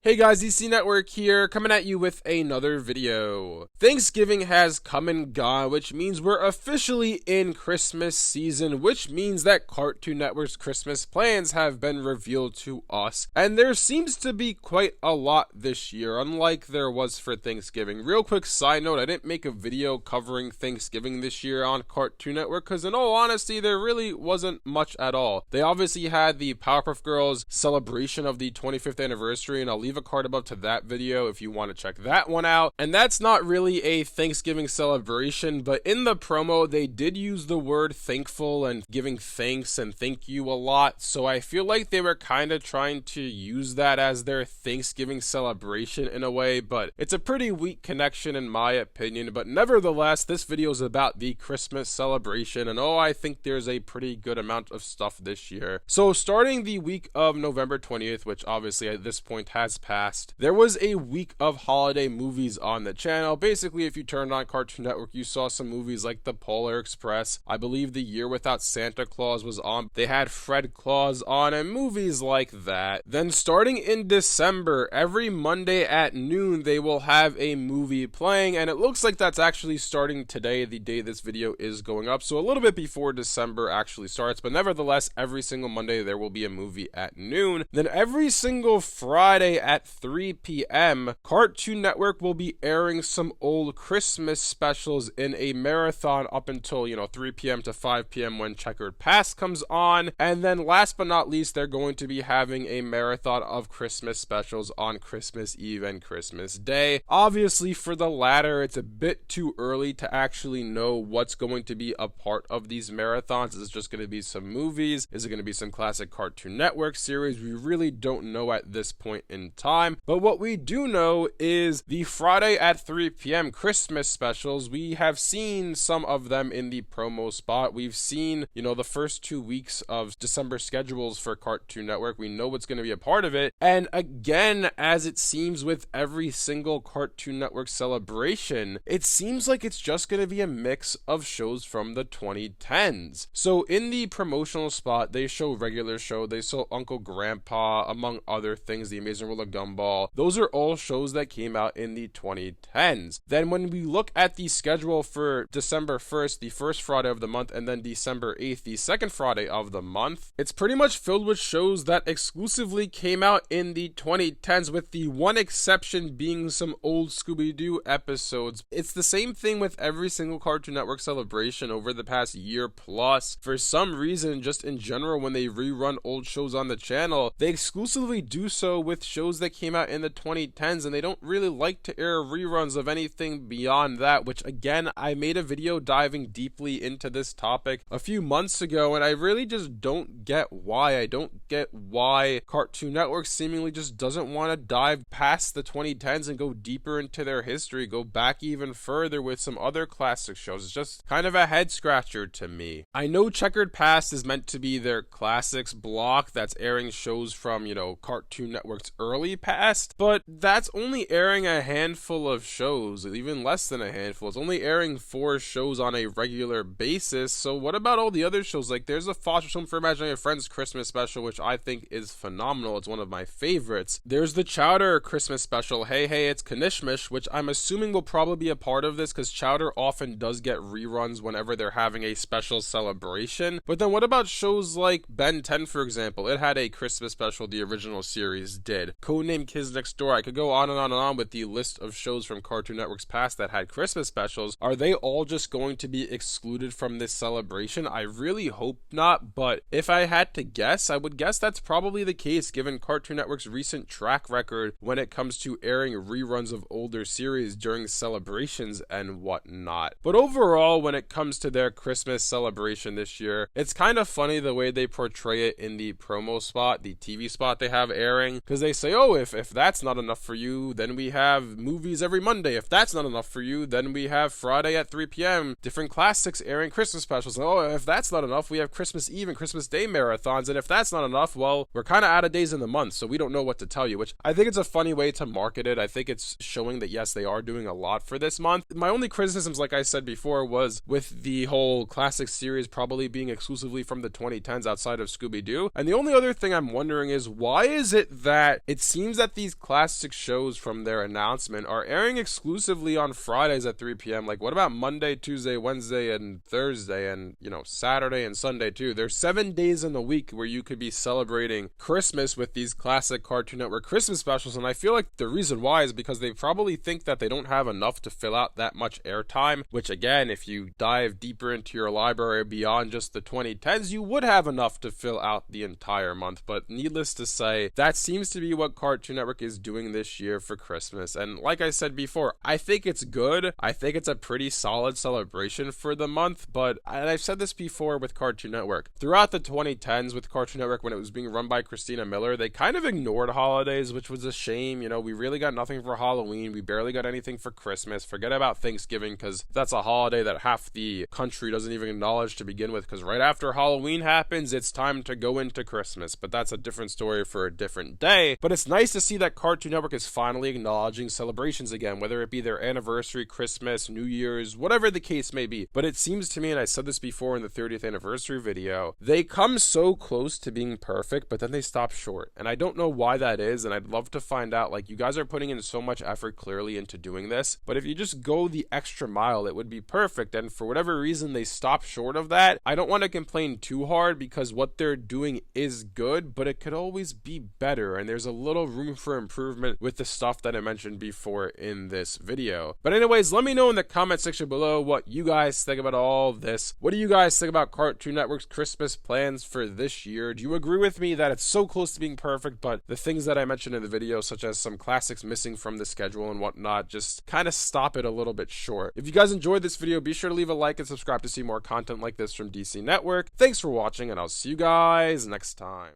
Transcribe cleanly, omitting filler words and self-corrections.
Hey guys, EC Network here, coming at you with another video. Thanksgiving has come and gone, which means we're officially in Christmas season, which means that Cartoon Network's Christmas plans have been revealed to us. And there seems to be quite a lot this year, unlike there was for Thanksgiving. Real quick side note, I didn't make a video covering Thanksgiving this year on Cartoon Network, because in all honesty, there really wasn't much at all. They obviously had the Powerpuff Girls celebration of the 25th anniversary, and I'll leave a card above to that video if you want to check that one out. And that's not really a Thanksgiving celebration, but in the promo they did use the word thankful and giving thanks and thank you a lot, so I feel like they were kind of trying to use that as their Thanksgiving celebration in a way, but it's a pretty weak connection in my opinion. But nevertheless, this video is about the Christmas celebration, and I think there's a pretty good amount of stuff this year. So starting the week of November 20th, which obviously at this point has passed, there was a week of holiday movies on the channel. Basically, if you turned on Cartoon Network, you saw some movies like The Polar Express. I believe The Year Without Santa Claus was on. They had Fred Claus on and movies like that. Then starting in December, every Monday at noon, they will have a movie playing, and it looks like that's actually starting today, the day this video is going up. So a little bit before December actually starts, but nevertheless, every single Monday there will be a movie at noon. Then every single Friday at 3 p.m., Cartoon Network will be airing some old Christmas specials in a marathon up until, 3 p.m. to 5 p.m. when Checkered Past comes on. And then last but not least, they're going to be having a marathon of Christmas specials on Christmas Eve and Christmas Day. Obviously, for the latter, it's a bit too early to actually know what's going to be a part of these marathons. Is it just going to be some movies? Is it going to be some classic Cartoon Network series? We really don't know at this point in time. But what we do know is the Friday at 3 p.m. Christmas specials. We have seen some of them in the promo spot. We've seen, the first 2 weeks of December schedules for Cartoon Network. We know what's going to be a part of it. And again, as it seems with every single Cartoon Network celebration, it seems like it's just going to be a mix of shows from the 2010s. So in the promotional spot, they show Regular Show, they show Uncle Grandpa, among other things, The Amazing World of Gumball. Those are all shows that came out in the 2010s. Then when we look at the schedule for December 1st, the first Friday of the month, and then December 8th, the second Friday of the month, it's pretty much filled with shows that exclusively came out in the 2010s, with the one exception being some old Scooby-Doo episodes. It's the same thing with every single Cartoon Network celebration over the past year plus. For some reason, just in general, when they rerun old shows on the channel, they exclusively do so with shows that came out in the 2010s, and they don't really like to air reruns of anything beyond that, which again, I made a video diving deeply into this topic a few months ago, and I really just don't get why. I don't get why Cartoon Network seemingly just doesn't want to dive past the 2010s and go deeper into their history, go back even further with some other classic shows. It's just kind of a head scratcher to me. I know Checkered Past is meant to be their classics block that's airing shows from, Cartoon Network's early past, but that's only airing a handful of shows, even less than a handful. It's only airing 4 shows on a regular basis. So what about all the other shows? Like, there's a Foster's Home for Imaginary Friends Christmas special, which I think is phenomenal. It's one of my favorites. There's the Chowder Christmas special, Hey Hey It's Kanishmish, which I'm assuming will probably be a part of this because Chowder often does get reruns whenever they're having a special celebration. But then what about shows like Ben 10, for example? It had a Christmas special, the original series did. Codename Kids Next Door. I could go on and on and on with the list of shows from Cartoon Network's past that had Christmas specials. Are they all just going to be excluded from this celebration? I really hope not, but if I had to guess, I would guess that's probably the case given Cartoon Network's recent track record when it comes to airing reruns of older series during celebrations and whatnot. But overall, when it comes to their Christmas celebration this year, it's kind of funny the way they portray it in the promo spot, the TV spot they have airing, because they say, if that's not enough for you, then we have movies every Monday. If that's not enough for you, then we have Friday at 3 p.m. different classics airing Christmas specials. And, if that's not enough, we have Christmas Eve and Christmas Day marathons. And if that's not enough, well, we're kind of out of days in the month, so we don't know what to tell you, which I think it's a funny way to market it. I think it's showing that, yes, they are doing a lot for this month. My only criticisms, like I said before, was with the whole classic series probably being exclusively from the 2010s outside of Scooby-Doo. And the only other thing I'm wondering is, why is it that it seems that these classic shows from their announcement are airing exclusively on Fridays at 3 p.m. Like, what about Monday, Tuesday, Wednesday, and Thursday, and, Saturday and Sunday too? There's 7 days in the week where you could be celebrating Christmas with these classic Cartoon Network Christmas specials, and I feel like the reason why is because they probably think that they don't have enough to fill out that much airtime, which again, if you dive deeper into your library beyond just the 2010s, you would have enough to fill out the entire month. But needless to say, that seems to be what Cartoon Network is doing this year for Christmas. And like I said before, I think it's good. I think it's a pretty solid celebration for the month, and I've said this before with Cartoon Network. Throughout the 2010s with Cartoon Network, when it was being run by Christina Miller, they kind of ignored holidays, which was a shame. We really got nothing for Halloween. We barely got anything for Christmas. Forget about Thanksgiving, because that's a holiday that half the country doesn't even acknowledge to begin with, because right after Halloween happens, it's time to go into Christmas. But that's a different story for a different day. But it's nice to see that Cartoon Network is finally acknowledging celebrations again, whether it be their anniversary, Christmas, New Year's, whatever the case may be. But it seems to me, and I said this before in the 30th anniversary video, they come so close to being perfect, but then they stop short. And I don't know why that is, and I'd love to find out. Like, you guys are putting in so much effort clearly into doing this, but if you just go the extra mile, it would be perfect. And for whatever reason they stop short of that, I don't want to complain too hard, because what they're doing is good, but it could always be better, and there's a little room for improvement with the stuff that I mentioned before in this video. But anyways, let me know in the comment section below what you guys think about all this. What do you guys think about Cartoon Network's Christmas plans for this year? Do you agree with me that it's so close to being perfect, but the things that I mentioned in the video, such as some classics missing from the schedule and whatnot, just kind of stop it a little bit short? If you guys enjoyed this video, be sure to leave a like and subscribe to see more content like this from DC Network. Thanks for watching, and I'll see you guys next time.